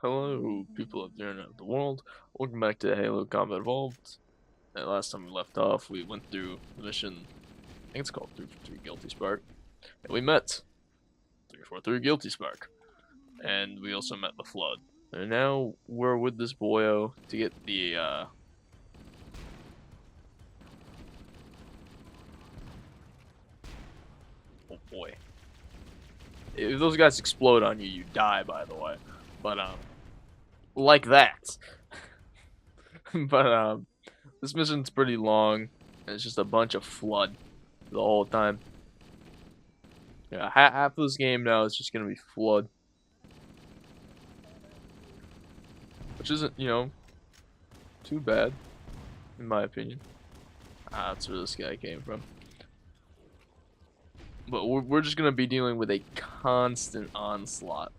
Hello, people out there in the world. Welcome back to Halo Combat Evolved. Last time we left off, we went through the mission. I think it's called 343 Guilty Spark, and we met 343 Guilty Spark, and we also met the Flood. And now we're with this boyo to get the oh boy. If those guys explode on you, you die. By the way, but like that. but this mission's pretty long. And it's just a bunch of Flood the whole time. Yeah, half of this game now is just gonna be Flood, which isn't, too bad, in my opinion. That's where this guy came from. But we're just gonna be dealing with a constant onslaught.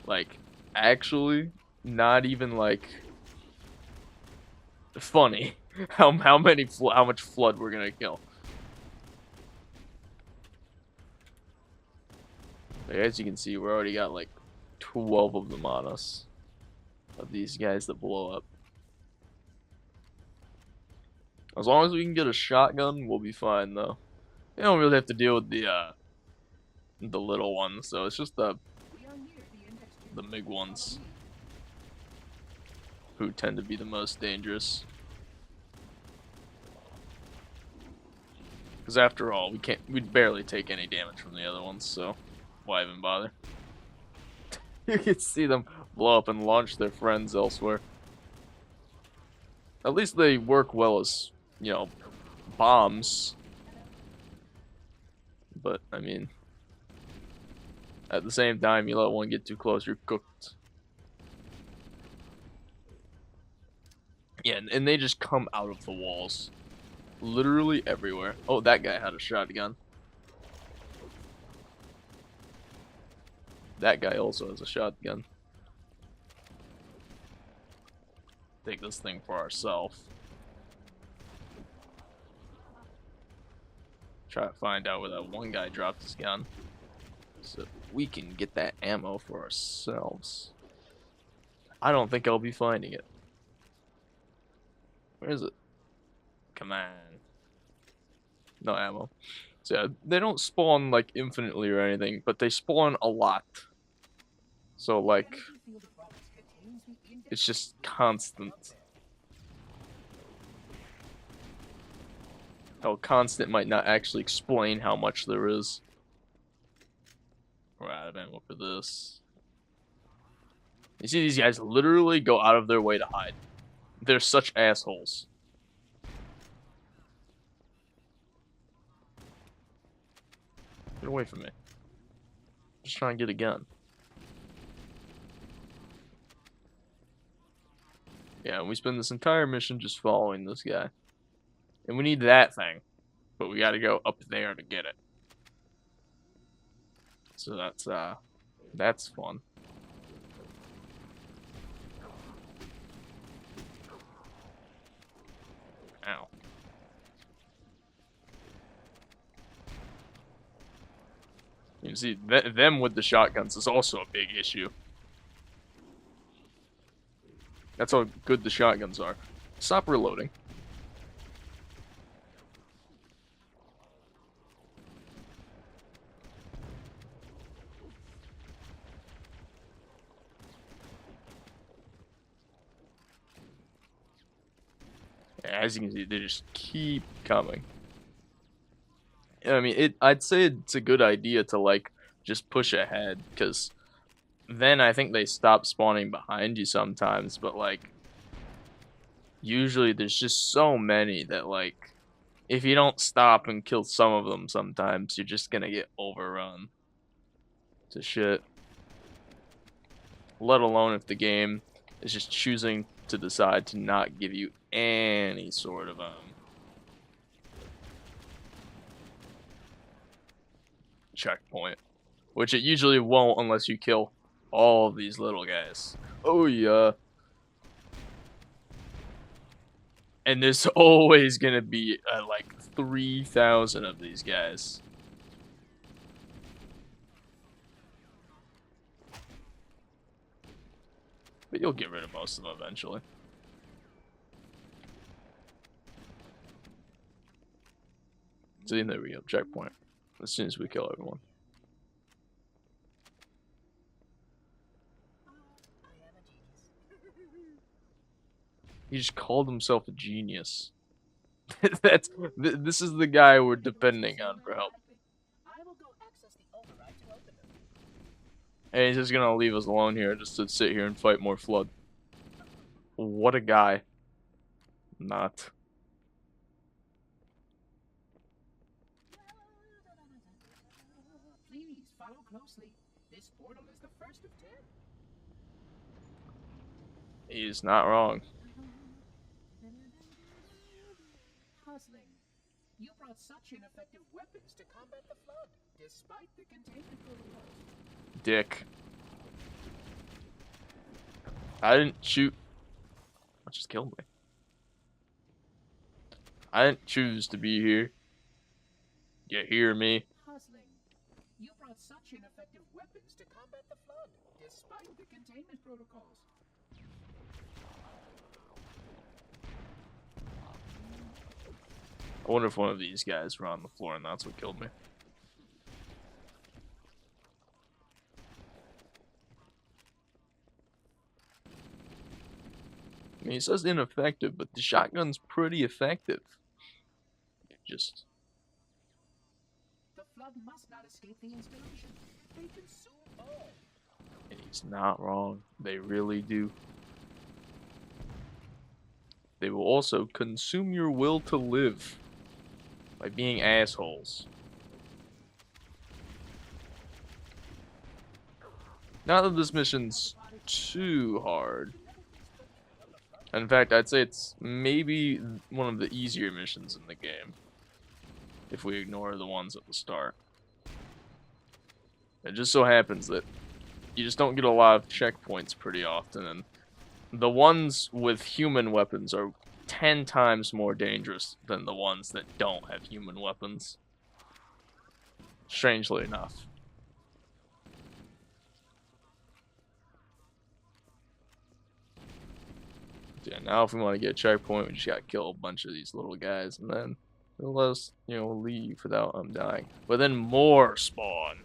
Like, actually, not even like funny. How much Flood we're gonna kill. Like, as you can see, we already got like 12 of them on us. Of these guys that blow up. As long as we can get a shotgun, we'll be fine though. You don't really have to deal with the little ones, so it's just the MiG ones who tend to be the most dangerous. Because after all, we'd barely take any damage from the other ones, so why even bother? You can see them blow up and launch their friends elsewhere. At least they work well as, bombs. But, I mean, at the same time, you let one get too close, you're cooked. Yeah, and they just come out of the walls. Literally everywhere. Oh, that guy had a shotgun. That guy also has a shotgun. Take this thing for ourselves. Try to find out where that one guy dropped his gun, so we can get that ammo for ourselves. I don't think I'll be finding it. Where is it? Come on. No ammo. So yeah, they don't spawn like infinitely or anything, but they spawn a lot. So like, it's just constant. How constant might not actually explain how much there is. We're out of ammo for this. You see these guys literally go out of their way to hide. They're such assholes. Get away from me. Just trying to get a gun. Yeah, and we spend this entire mission just following this guy. And we need that thing. But we gotta go up there to get it. So that's fun. Ow. You can see, them with the shotguns is also a big issue. That's how good the shotguns are. Stop reloading. As you can see, they just keep coming. I mean, I'd say it's a good idea to like just push ahead, because then I think they stop spawning behind you sometimes. But like, usually there's just so many that like, if you don't stop and kill some of them, sometimes you're just gonna get overrun to shit. Let alone if the game is just choosing to decide to not give you any sort of checkpoint, which it usually won't unless you kill all of these little guys. Oh yeah. And there's always gonna be like 3,000 of these guys. But you'll get rid of most of them eventually. See, there we go. Checkpoint. As soon as we kill everyone. He just called himself a genius. This is the guy we're depending on for help. And he's just gonna leave us alone here just to sit here and fight more flood. What a guy. Not. Please follow closely. This portal is the first of 10. He's not wrong. Puzzling. You brought such ineffective weapons to combat the flood, despite the containment protocols. Dick. I didn't shoot. That just killed me. I didn't choose to be here. You hear me? Puzzling. You brought such ineffective weapons to combat the flood, despite the containment protocols. I wonder if one of these guys were on the floor and that's what killed me. I mean, he says ineffective, but the shotgun's pretty effective. Just... The flood must not escape the installation. They consume all. And he's not wrong. They really do. They will also consume your will to live by being assholes. Not that this mission's too hard. In fact, I'd say it's maybe one of the easier missions in the game, if we ignore the ones at the start. It just so happens that you just don't get a lot of checkpoints pretty often, and the ones with human weapons are 10 times more dangerous than the ones that don't have human weapons. Strangely enough. Yeah, now if we want to get a checkpoint, we just gotta kill a bunch of these little guys, and then they'll let us, leave without them dying. But then more spawn.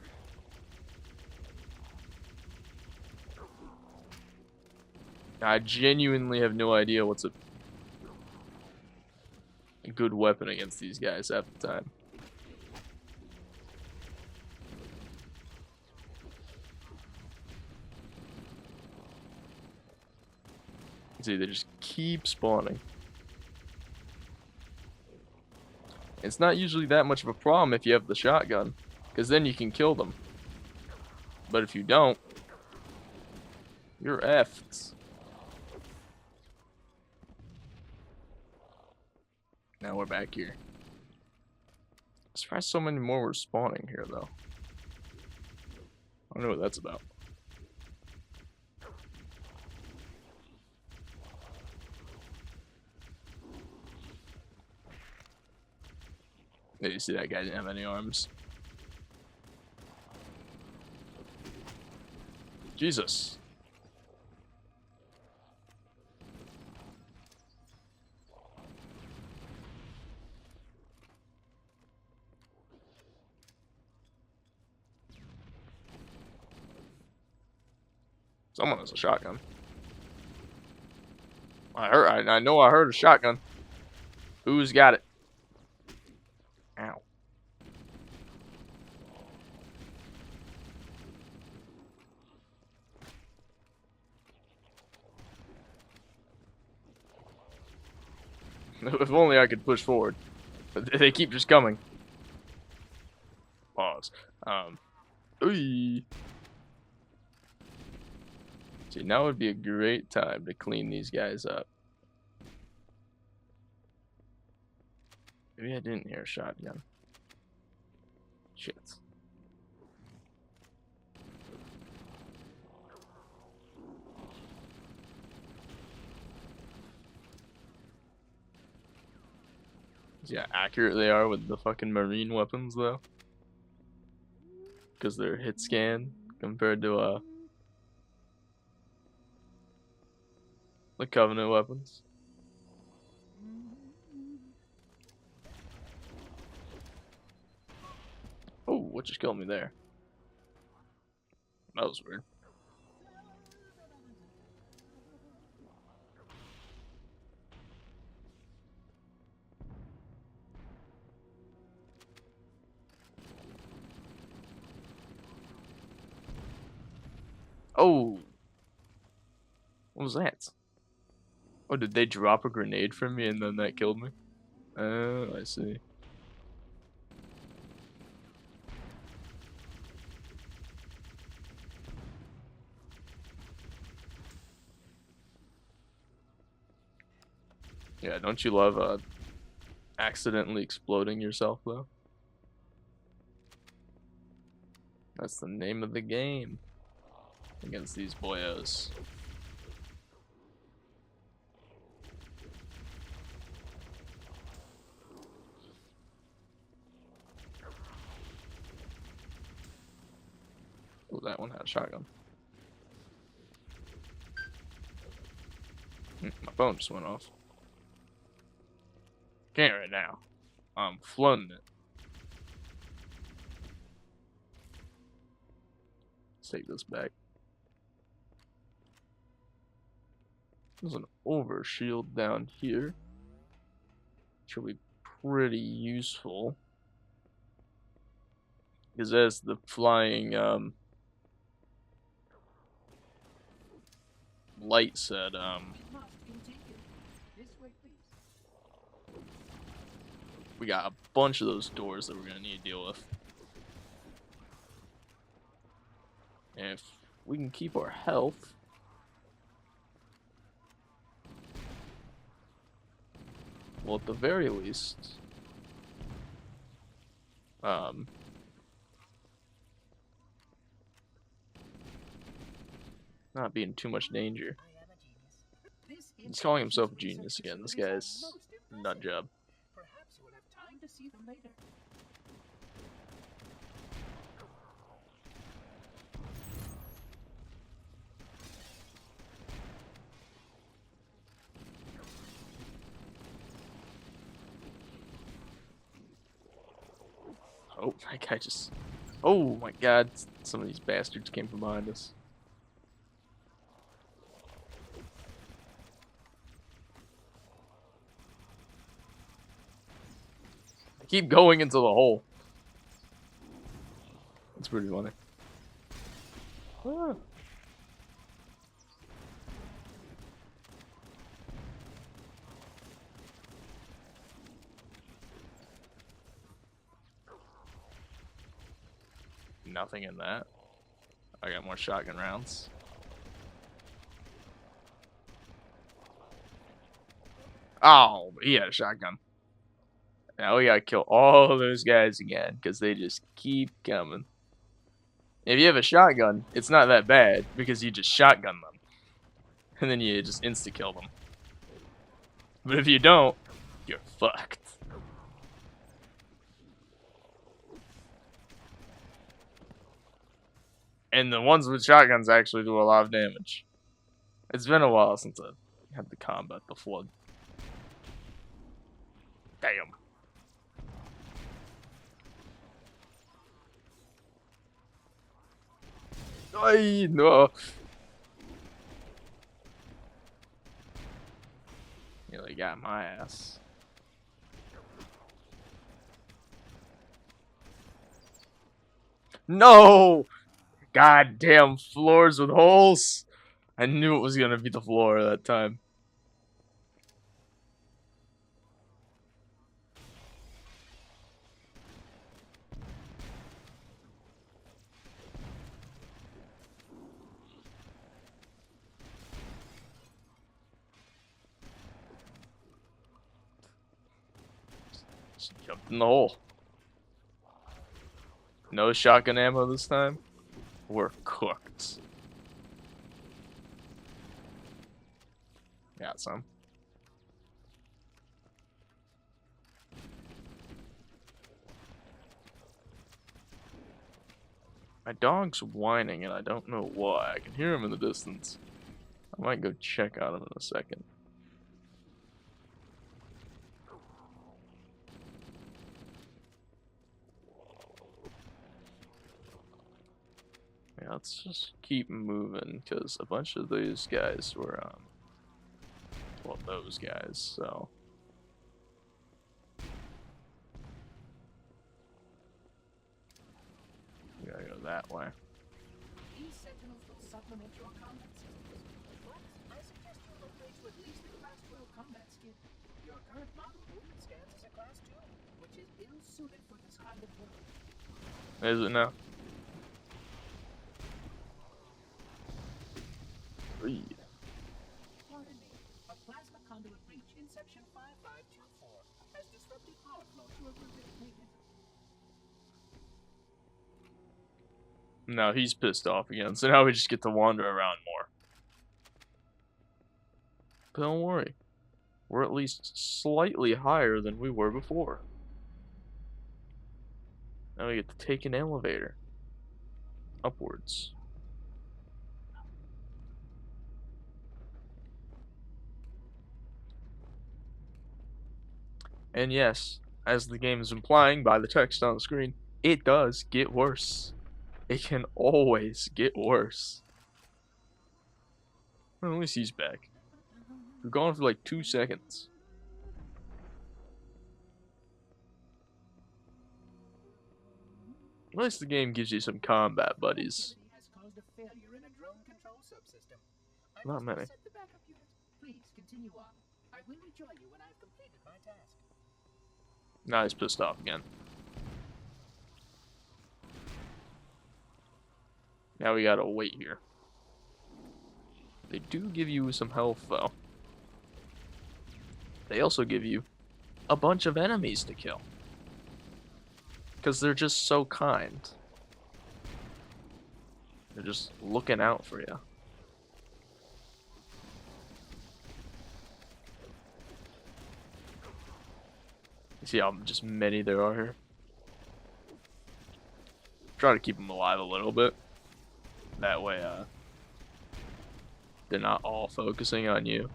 I genuinely have no idea what's a good weapon against these guys at the time. See, they just keep spawning. It's not usually that much of a problem if you have the shotgun, because then you can kill them. But if you don't, you're effed. Now we're back here. I'm surprised so many more were spawning here, though. I don't know what that's about. Yeah, you see that guy didn't have any arms. Jesus. Someone has a shotgun. I know I heard a shotgun. Who's got it? Ow. If only I could push forward. But they keep just coming. Pause. Ooh. See, now would be a great time to clean these guys up. Maybe I didn't hear a shotgun. Shit. See how accurate they are with the fucking marine weapons, though? Because they're hit scan compared to, The Covenant weapons. Oh, what just killed me there? That was weird. Oh, what was that? Oh, did they drop a grenade from me and then that killed me? Oh, I see. Yeah, don't you love accidentally exploding yourself though? That's the name of the game against these boyos. Oh, that one had a shotgun. My phone just went off. Can't right now. I'm flooding it. Let's take this back. There's an overshield down here. Should be pretty useful. Because as the flying light said, we got a bunch of those doors that we're gonna need to deal with. And if we can keep our health, well, at the very least, not be in too much danger. He's calling himself a genius again. This guy's a nut job. Perhaps you will have time to see them later. Oh, that guy just... Oh my god, some of these bastards came from behind us. I keep going into the hole. That's pretty funny. Ah. Nothing in that. I got more shotgun rounds. Oh, he had a shotgun. Now we gotta kill all those guys again, because they just keep coming. If you have a shotgun, it's not that bad, because you just shotgun them. And then you just insta-kill them. But if you don't, you're fucked. And the ones with shotguns actually do a lot of damage. It's been a while since I had to combat the flood. Damn. Ay, no. Nearly got my ass. No! Goddamn floors with holes. I knew it was gonna be the floor that time. Just jumped in the hole. No shotgun ammo this time. We're cooked. Got some. My dog's whining and I don't know why. I can hear him in the distance. I might go check on him in a second. Yeah, let's just keep moving, because a bunch of these guys were, well, those guys, so. We gotta go that way. These sentinels will supplement your combat systems, but I suggest you upgrade to at least a Class 12 combat skin. Your current model movement scans as a Class 2, which is ill-suited for this kind of work. Is it now? Read. Pardon me, a plasma conduit breach in section 5524 has disrupted power flow to a root payment. No, he's pissed off again, so now we just get to wander around more. But don't worry, we're at least slightly higher than we were before. Now we get to take an elevator upwards. And yes, as the game is implying by the text on the screen, it does get worse. It can always get worse. Well, at least he's back. We're gone for like 2 seconds. At least the game gives you some combat buddies. Has caused a failure in a drone control subsystem. Not many. Set the backup unit. Please continue on. I will rejoin you when I've completed my task. Now he's pissed off again. Now we gotta wait here. They do give you some health, though. They also give you a bunch of enemies to kill. Because they're just so kind. They're just looking out for you. See how just many there are here? Try to keep them alive a little bit. That way, they're not all focusing on you.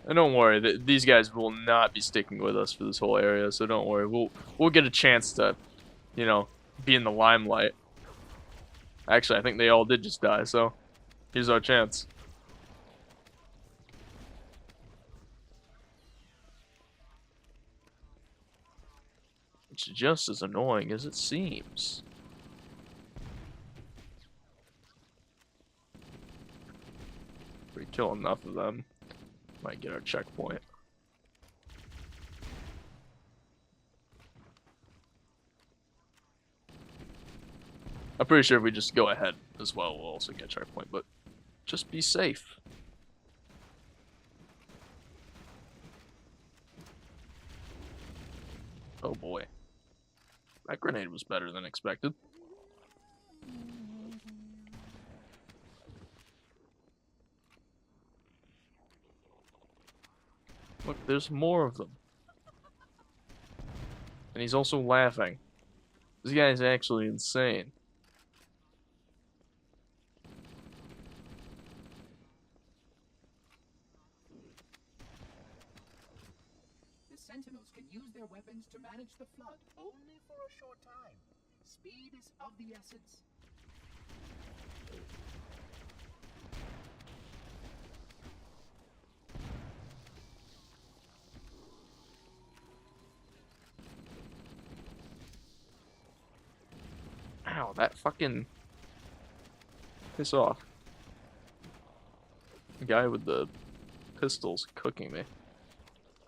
And don't worry, these guys will not be sticking with us for this whole area, so don't worry. We'll get a chance to, you know, be in the limelight. Actually, I think they all did just die, so here's our chance. It's just as annoying as it seems. If we kill enough of them, might get our checkpoint. I'm pretty sure if we just go ahead as well, we'll also get a checkpoint, but just be safe. Oh boy. That grenade was better than expected. Look, there's more of them. And he's also laughing. This guy is actually insane. The Sentinels can use their weapons to manage the flood only for a short time. Speed is of the essence. Ow, that fucking... Piss off. The guy with the pistol's cooking me.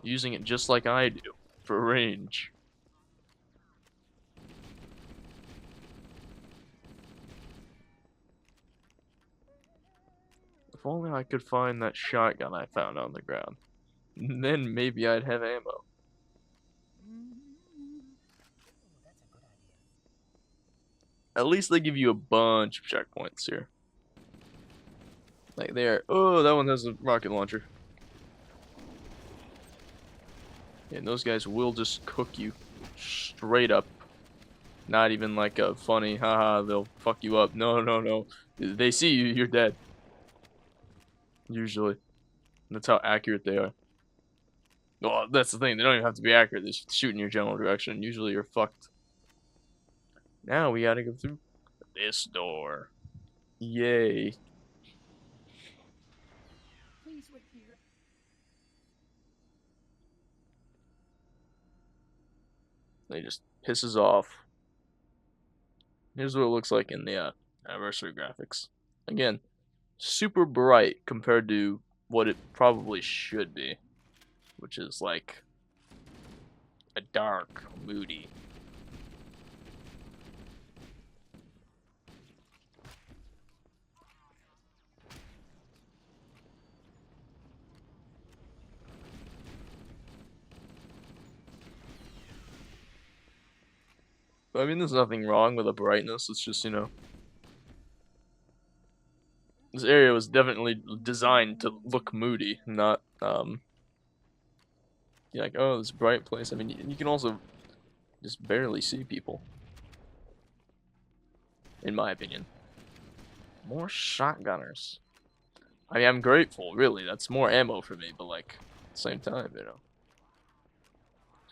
Using it just like I do, for range. If only I could find that shotgun I found on the ground. Then maybe I'd have ammo. At least they give you a bunch of checkpoints here. Like there. Oh, that one has a rocket launcher. And those guys will just cook you straight up. Not even like a funny, haha, they'll fuck you up. No, no, no. They see you, you're dead. Usually. That's how accurate they are. Well, that's the thing. They don't even have to be accurate. They just shoot in your general direction. Usually you're fucked. Now we gotta go through this door. Yay. Please wait here. He just pisses off. Here's what it looks like in the anniversary graphics. Again, super bright compared to what it probably should be, which is like a dark, moody. I mean, there's nothing wrong with the brightness. It's just, you know, this area was definitely designed to look moody, not you're like, oh, this bright place. I mean, you can also just barely see people, in my opinion. More shotgunners. I mean, I'm grateful, really. That's more ammo for me, but like, at the same time, you know,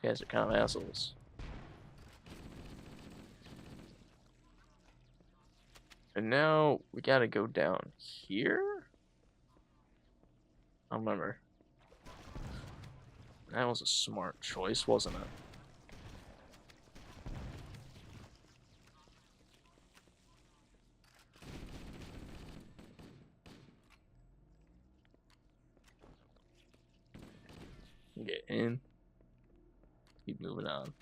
these guys are kind of assholes. And now we gotta go down here? I don't remember. That was a smart choice, wasn't it? Get in. Keep moving on.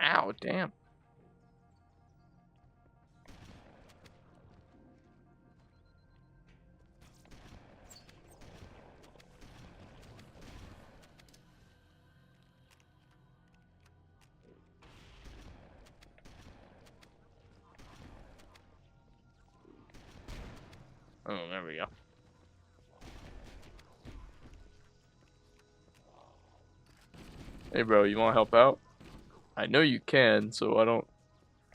Ow, damn. Oh, there we go. Hey, bro, you want to help out? I know you can, so I don't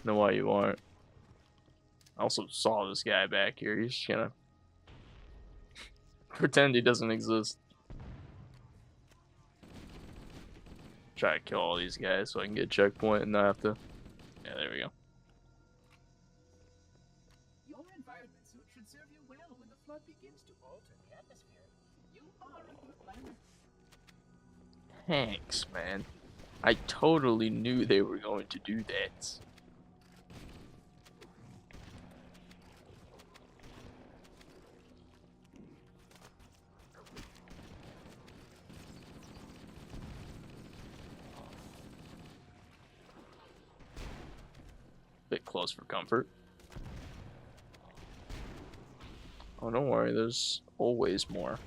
know why you aren't. I also saw this guy back here. He's just gonna pretend he doesn't exist. Try to kill all these guys so I can get a checkpoint and not have to. Yeah, there we go. Your environment suit should serve you well when the flood begins to alter the atmosphere. You are a good planner. Thanks, man. I totally knew they were going to do that. Bit close for comfort. Oh, don't worry, there's always more.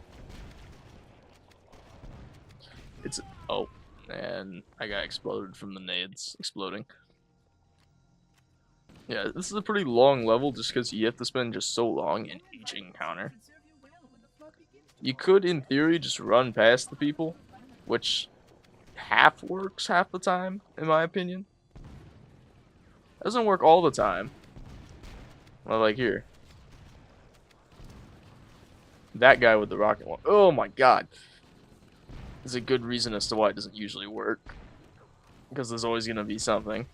It's oh, and I got exploded from the nades exploding. Yeah, this is a pretty long level just because you have to spend just so long in each encounter. You could, in theory, just run past the people, which half works half the time, in my opinion. Doesn't work all the time. Well, like here. That guy with the rocket launcher. Oh my god. There's a good reason as to why it doesn't usually work. Because there's always going to be something.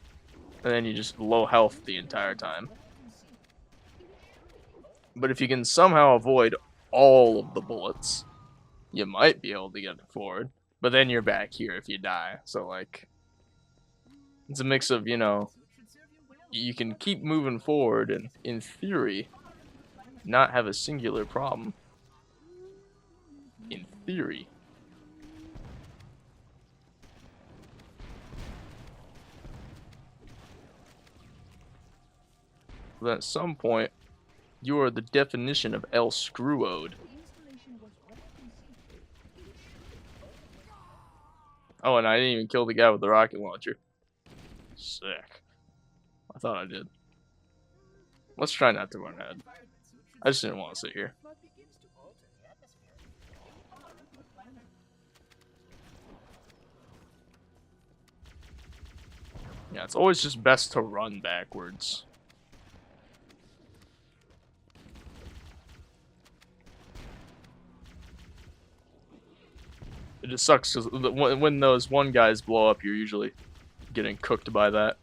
And then you just low health the entire time. But if you can somehow avoid all of the bullets, you might be able to get forward. But then you're back here if you die. So, like, it's a mix of, you know, you can keep moving forward and, in theory, not have a singular problem. In theory. But at some point, you are the definition of El Screwode. Oh, and I didn't even kill the guy with the rocket launcher. Sick. I thought I did. Let's try not to run ahead. I just didn't want to sit here. Yeah, it's always just best to run backwards. It just sucks because when those one guys blow up, you're usually getting cooked by that.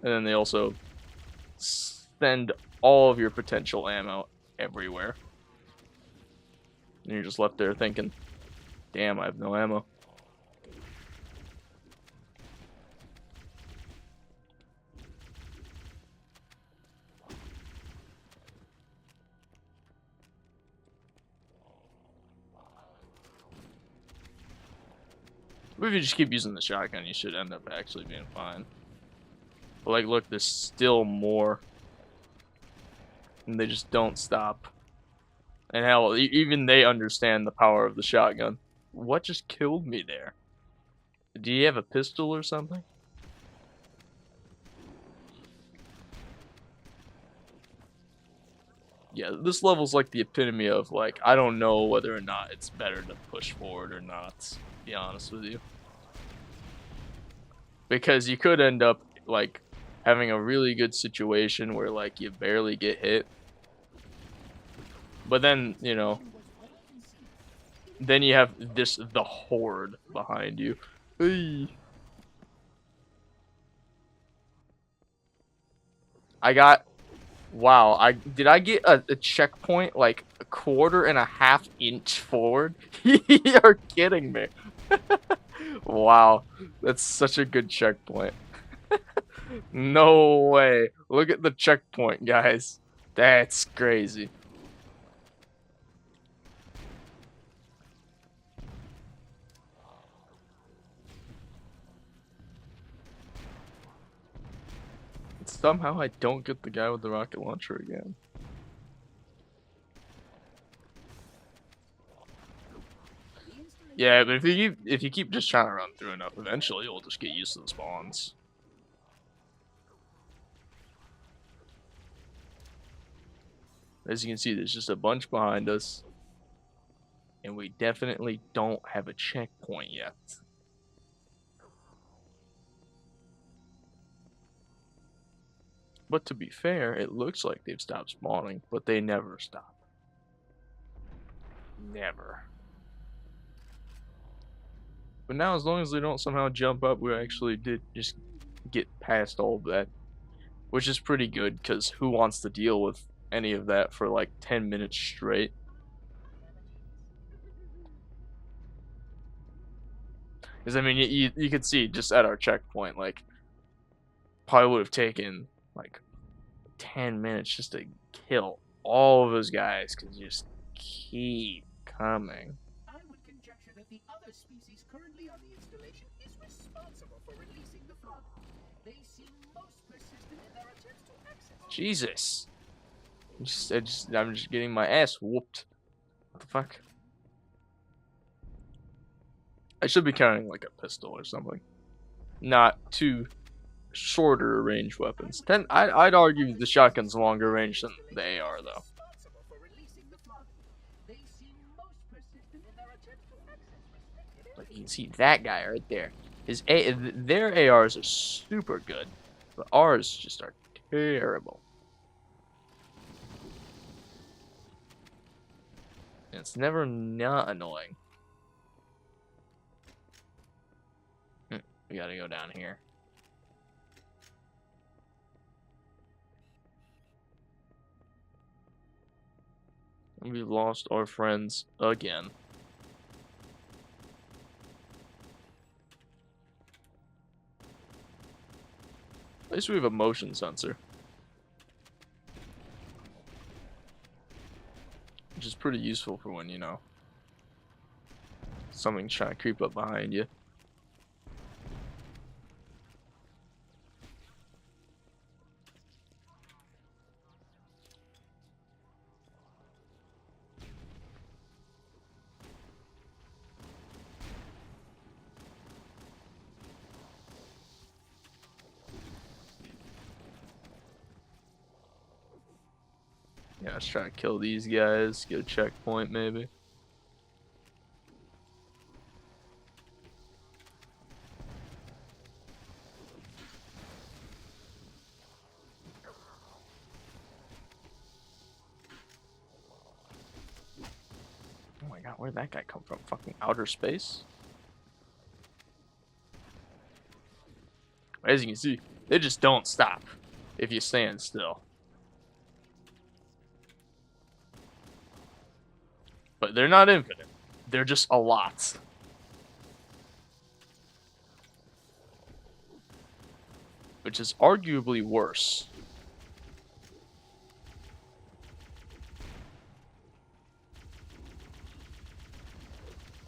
And then they also send all of your potential ammo everywhere. And you're just left there thinking, damn, I have no ammo. But if you just keep using the shotgun, you should end up actually being fine. But like, look, there's still more. And they just don't stop. And hell, even they understand the power of the shotgun. What just killed me there? Do you have a pistol or something? Yeah, this level's like the epitome of like, I don't know whether or not it's better to push forward or not, to be honest with you. Because you could end up like having a really good situation where like you barely get hit. But then, you know, then you have the horde behind you. Hey. Wow, did I get a checkpoint like a 1.5 inch forward? You're kidding me. Wow, that's such a good checkpoint. No way. Look at the checkpoint, guys. That's crazy. Somehow I don't get the guy with the rocket launcher again. Yeah, but if you keep just trying to run through enough, eventually you'll just get used to the spawns. As you can see, there's just a bunch behind us. And we definitely don't have a checkpoint yet. But to be fair, it looks like they've stopped spawning, but they never stop. Never. But now, as long as they don't somehow jump up, we actually did just get past all of that. Which is pretty good, because who wants to deal with any of that for like 10 minutes straight? Because, I mean, you could see just at our checkpoint, like, probably would have taken like 10 minutes just to kill all of those guys, because you just keep coming. I would conjecture that the other species currently on the installation is responsible for releasing the flood. They seem most persistent in their attempts to access. Jesus. I'm just getting my ass whooped. What the fuck? I should be carrying like a pistol or something. Not two shorter range weapons. I'd argue the shotgun's longer range than the AR though. But you can see that guy right there. Their ARs are super good, but ours just are terrible. And it's never not annoying. We gotta go down here. And we've lost our friends again. At least we have a motion sensor. Which is pretty useful for when, you know, something's trying to creep up behind you. Yeah, let's try to kill these guys. Get a checkpoint, maybe. Oh my god, where'd that guy come from? Fucking outer space? As you can see, they just don't stop if you stand still. But they're not infinite. They're just a lot. Which is arguably worse.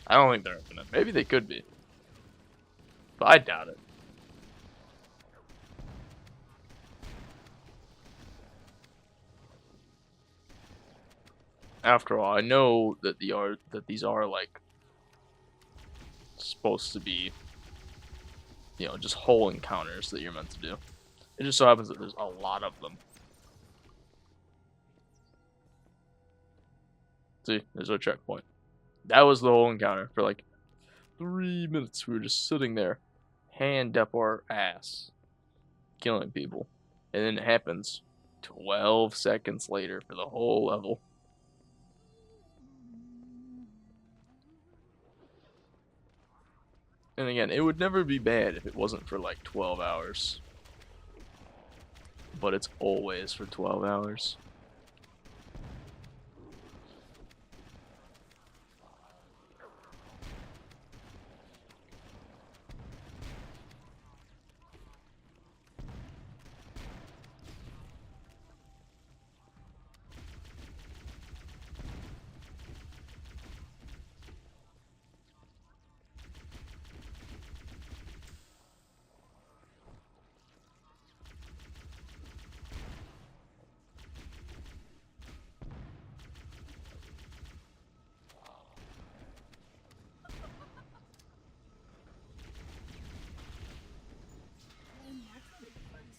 I don't think they're infinite. Maybe they could be. But I doubt it. After all, I know that these are like supposed to be, you know, just whole encounters that you're meant to do. It just so happens that there's a lot of them. See, there's our checkpoint. That was the whole encounter for like 3 minutes. We were just sitting there, hand up our ass, killing people. And then it happens 12 seconds later for the whole level. And again, it would never be bad if it wasn't for like 12 hours. But it's always for 12 hours.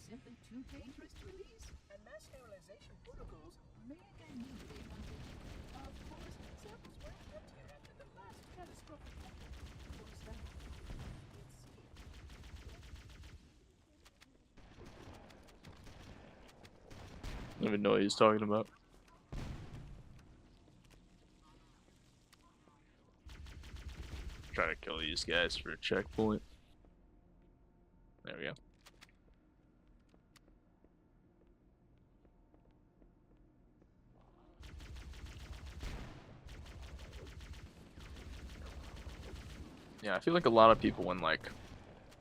Simply too dangerous to release, and mass sterilization protocols may again need a funding. Of course, samples were kept here after the last catastrophic event. Was that it I don't even know what he's talking about. Try to kill these guys for a checkpoint. There we go. Yeah, I feel like a lot of people when like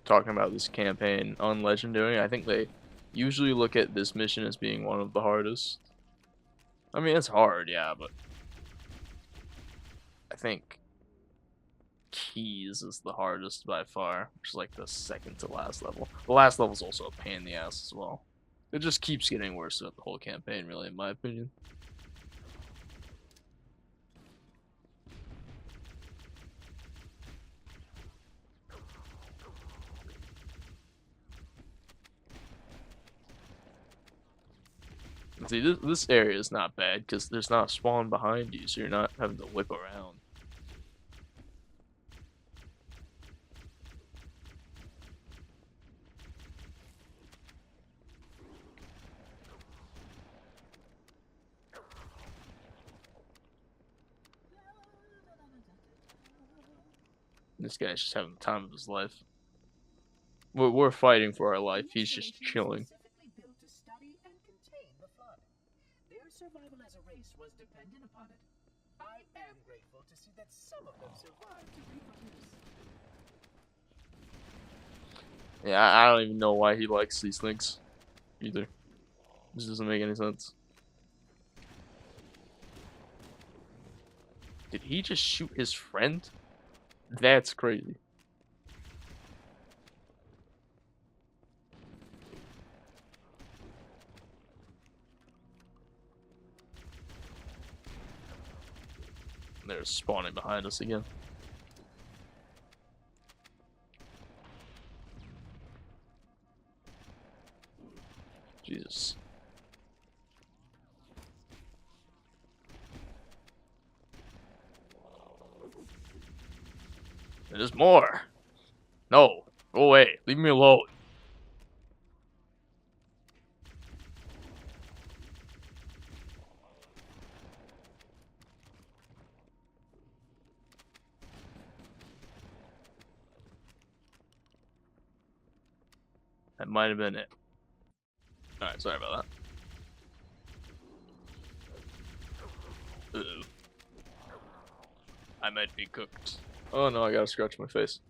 talking about this campaign on Legendary, I think they usually look at this mission as being one of the hardest. I mean, it's hard, yeah, but I think Keys is the hardest by far, which is like the second to last level. The last level's also a pain in the ass as well. It just keeps getting worse throughout the whole campaign, really, in my opinion. See, this area is not bad because there's not a spawn behind you, so you're not having to whip around. This guy's just having the time of his life. We're fighting for our life. He's just chilling. specifically built to study and contain the flood? Their survival as a race was dependent upon it. I am grateful to see that some of them survived to reproduce. Yeah, I don't even know why he likes these things either. This doesn't make any sense. Did he just shoot his friend? That's crazy. They're spawning behind us again. Jesus. There's more. No. Go away. Leave me alone. That might have been it. Alright, sorry about that. Uh-oh. I might be cooked. Oh no, I gotta scratch my face.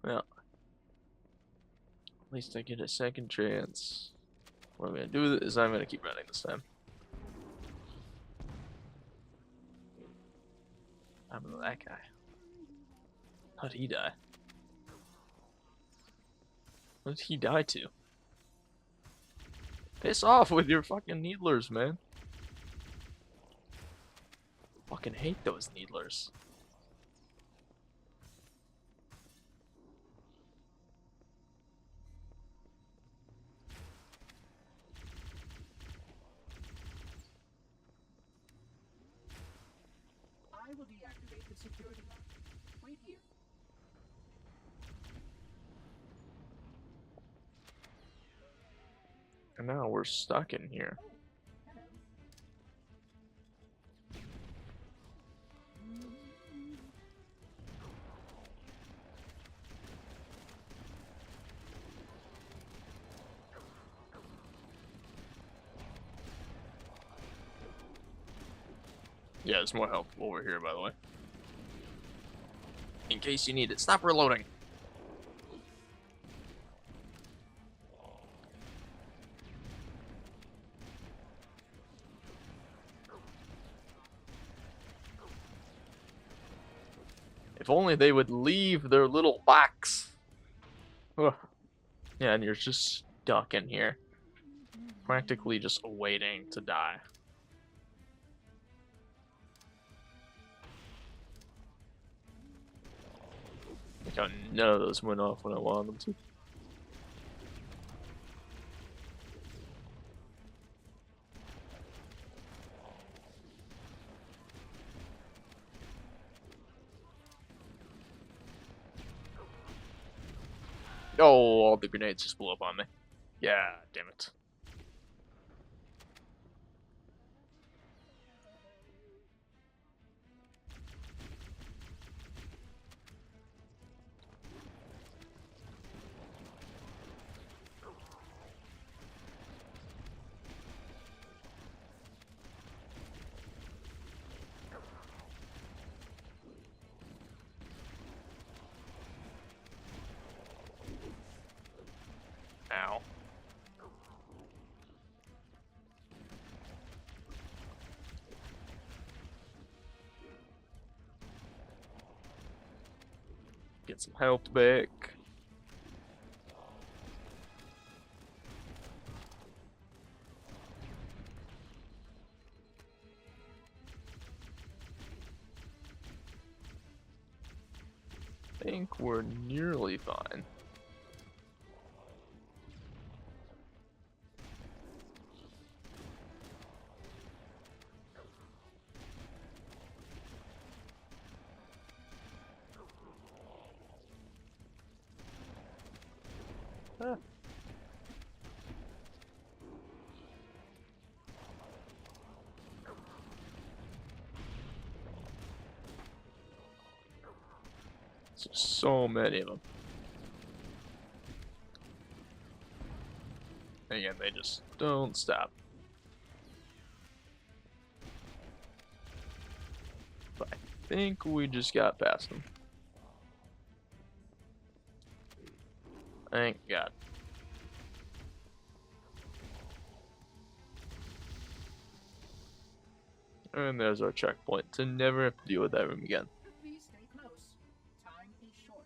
Well, at least I get a second chance. What I'm gonna do is I'm gonna keep running this time. I'm that guy. How'd he die? What did he die to? Piss off with your fucking needlers, man. Fucking hate those needlers. I will deactivate the security lock. Wait here. And now we're stuck in here. Hello. Yeah, there's more help over here, by the way. In case you need it. Stop reloading. If only they would leave their little box. Ugh. Yeah, and you're just stuck in here. Practically just waiting to die. Like how none of those went off when I wanted them to. Oh, all the grenades just blew up on me. Yeah, damn it. Ow. Get some health back. I think we're nearly fine. Ah. There's so many of them. And again, they just don't stop. But I think we just got past them. Thank God. And there's our checkpoint to never have to deal with that room again. Please stay close. Time is short.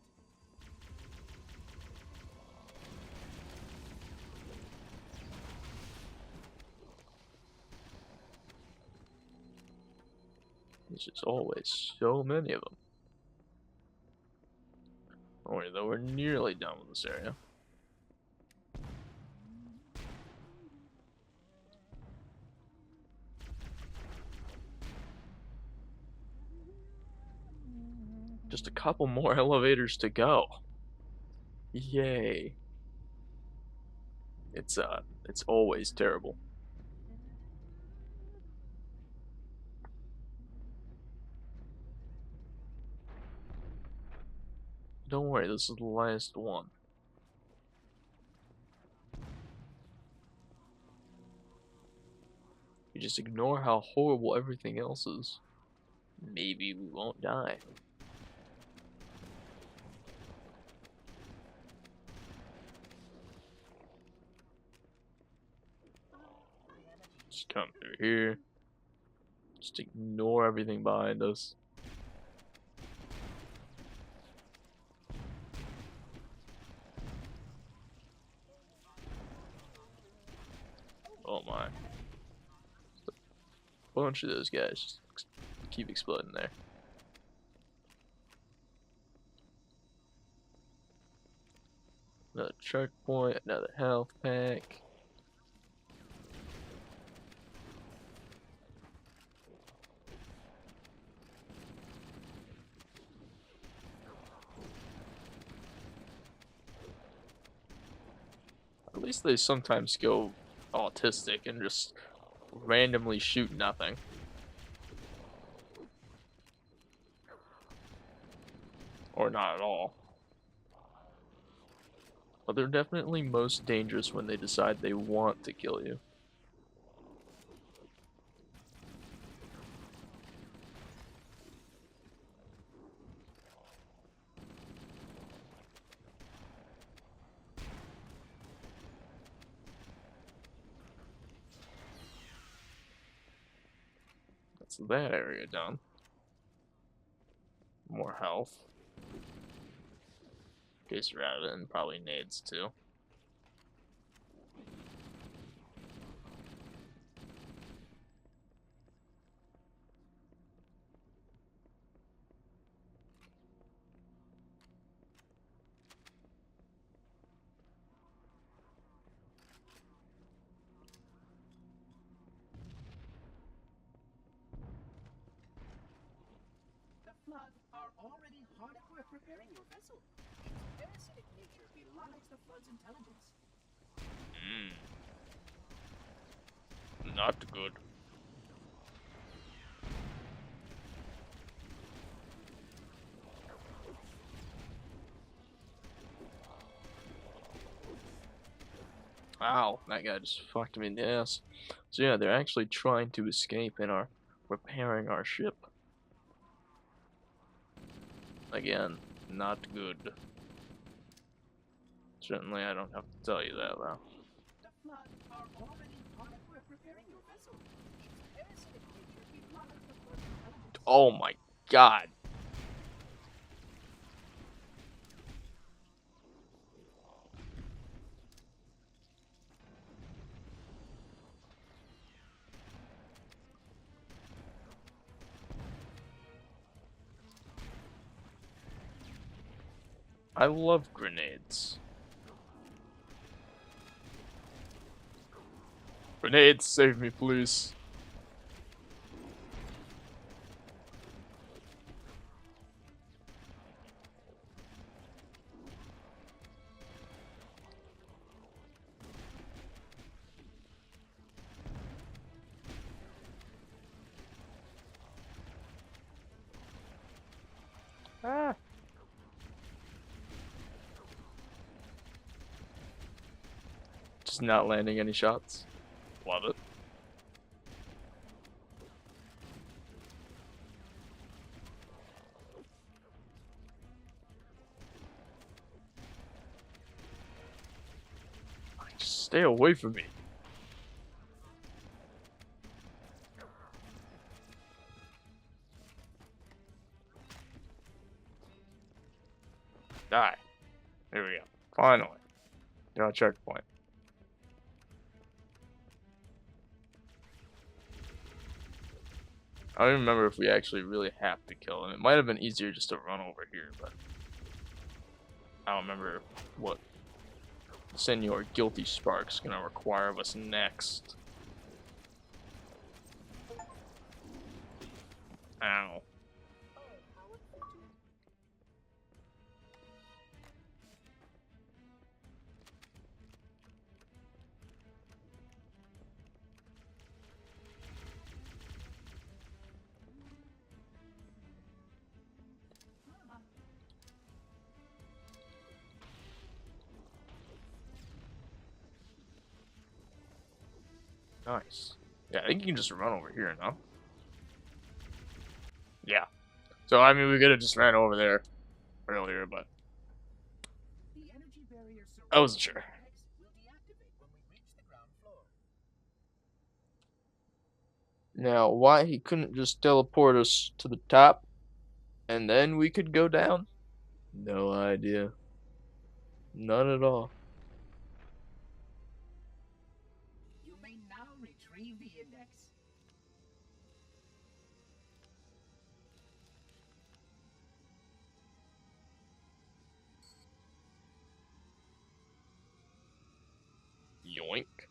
There's just always so many of them. Don't worry though, we're nearly done with this area. Just a couple more elevators to go. Yay. It's always terrible. Don't worry, this is the last one. You just ignore how horrible everything else is. Maybe we won't die. Just come through here. Just ignore everything behind us. Oh my. A bunch of those guys just keep exploding there. Another checkpoint, another health pack. At least they sometimes go autistic and just randomly shoot nothing. Or not at all. But they're definitely most dangerous when they decide they want to kill you. That's that area done. More health. In case you're out of it, and probably nades too. The Flood are already hard at work repairing your vessel. Its parasitic nature belies the Flood's intelligence. Not good. Ow, that guy just fucked me in the ass. So yeah, they're actually trying to escape and are repairing our ship. Again, not good. Certainly I don't have to tell you that though. The Flood are already hard at work repairing your vessel. Its parasitic nature belies the Flood's intelligence. Oh my god. I love grenades. Grenades, save me please. Ah. Just not landing any shots. Love it. Just stay away from me. Die. Here we go. Finally. Got a checkpoint. I don't remember if we actually really have to kill him. It might have been easier just to run over here, but I don't remember what Senor Guilty Spark's gonna require of us next. Ow. Nice. Yeah, I think you can just run over here now. Yeah. So, I mean, we could have just ran over there earlier, but The energy barrier I wasn't surrounding sure. the index will deactivate when we reach the ground floor. Now, why he couldn't just teleport us to the top and then we could go down? No idea. None at all. You may now retrieve the index. Yoink.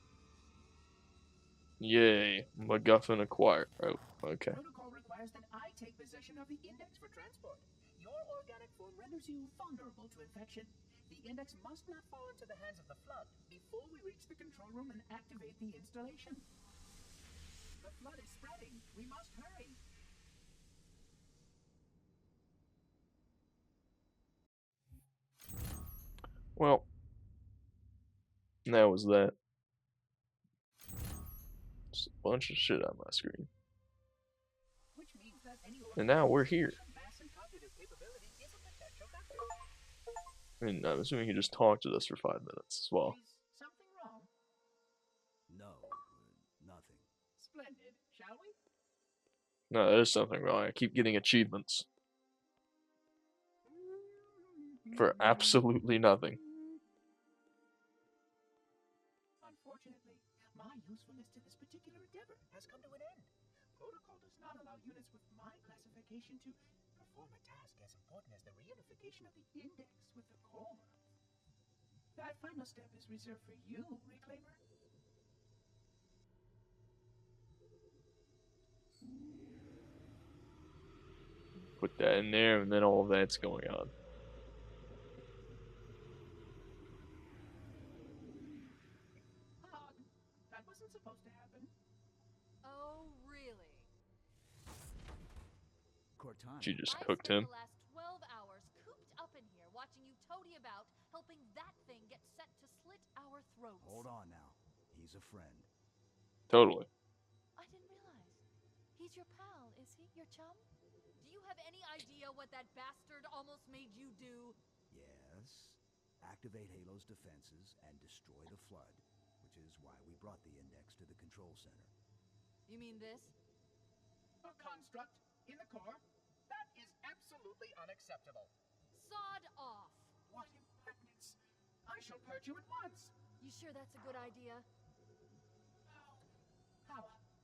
Yay. MacGuffin acquired. Oh, okay. Protocol requires that I take possession of the index for transport. Your organic form renders you vulnerable to infection. The index must not fall into the hands of the Flood before we reach the control room and activate the installation. The Flood is spreading. We must hurry. Well, that was that. Just a bunch of shit on my screen. Which means that any And now we're here. mass and cognitive capability is a potential factor. And I'm assuming he just talked to us for 5 minutes as well. Is something wrong? No, nothing. Splendid. Shall we? No, there's something wrong. I keep getting achievements for absolutely nothing. Unfortunately, my usefulness to this particular endeavor has come to an end. Protocol does not allow units with my classification to perform a task as important as the reunification of the index with the core. That final step is reserved for you, Reclaimer. Put that in there, and then all of that's going on. That wasn't supposed to happen. Oh, really? Cortana. She just I cooked spent him. the last 12 hours cooped up in here watching you toady about, helping that thing get set to slit our throats. Hold on now. He's a friend. Totally. I didn't realize. He's your pal, is he? Your chum? Do you have any idea what that bastard almost made you do? Yes. Activate Halo's defenses and destroy the Flood, which is why we brought the index to the control center. You mean this? A construct in the core? That is absolutely unacceptable. Sod off! What impertinence! I shall purge you at once. You sure that's a good idea?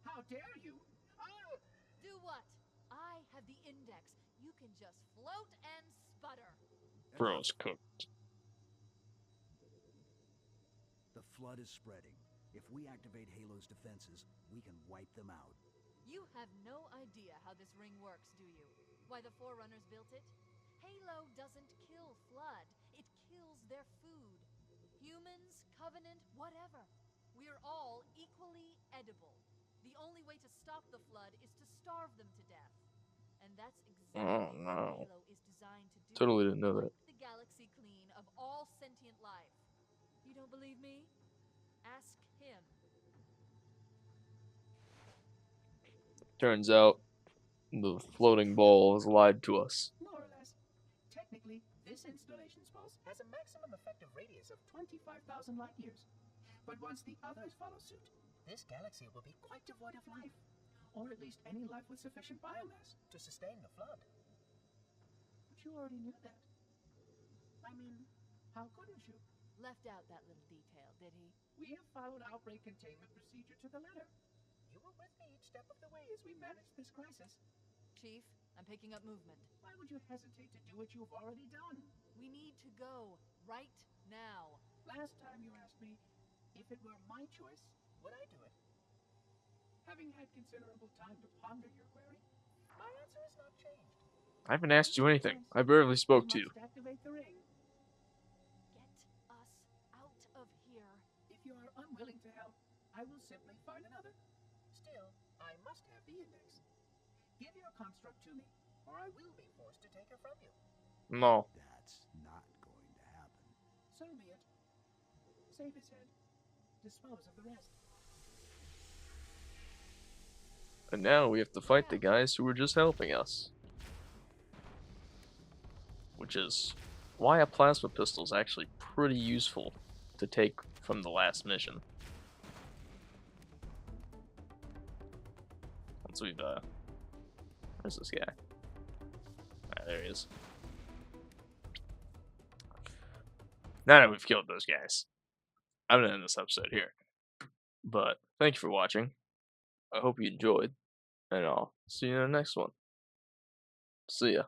How dare you? Oh! Do what? I have the index. You can just float and sputter. Bro's cooked. The Flood is spreading. If we activate Halo's defenses, we can wipe them out. You have no idea how this ring works, do you? Why the Forerunners built it? Halo doesn't kill Flood. It kills their food. Humans, Covenant, whatever. We're all equally edible. The only way to stop the Flood is to starve them to death. And that's exactly Oh, what no. Halo is designed to do. Totally didn't know that. Wipe the galaxy clean of all sentient life. You don't believe me? Ask him. Turns out the floating ball has lied to us. More or less. Technically, this installation's pulse has a maximum effective radius of 25,000 light years. But once the others follow suit, this galaxy will be quite devoid of life. Or at least any life with sufficient biomass to sustain the Flood. But you already knew that. I mean, how couldn't you? Left out that little detail, did he? We have followed outbreak containment procedure to the letter. You were with me each step of the way as we managed this crisis. Chief, I'm picking up movement. Why would you hesitate to do what you've already done? We need to go right now. Last time you asked me if it were my choice, would I do it? Having had considerable time to ponder your query, my answer has not changed. I haven't asked you anything. I barely spoke to you. Must activate the ring. Get us out of here. If you are unwilling to help, I will simply find another. Still, I must have the index. Give your construct to me, or I will be forced to take her from you. No. That's not going to happen. So be it. Save his head. Dispose of the rest. And now we have to fight the guys who were just helping us. Which is why a plasma pistol is actually pretty useful to take from the last mission. Once we've, where's this guy? Ah, there he is. Now that we've killed those guys, I'm gonna end this episode here. But thank you for watching. I hope you enjoyed, and I'll see you in the next one. See ya.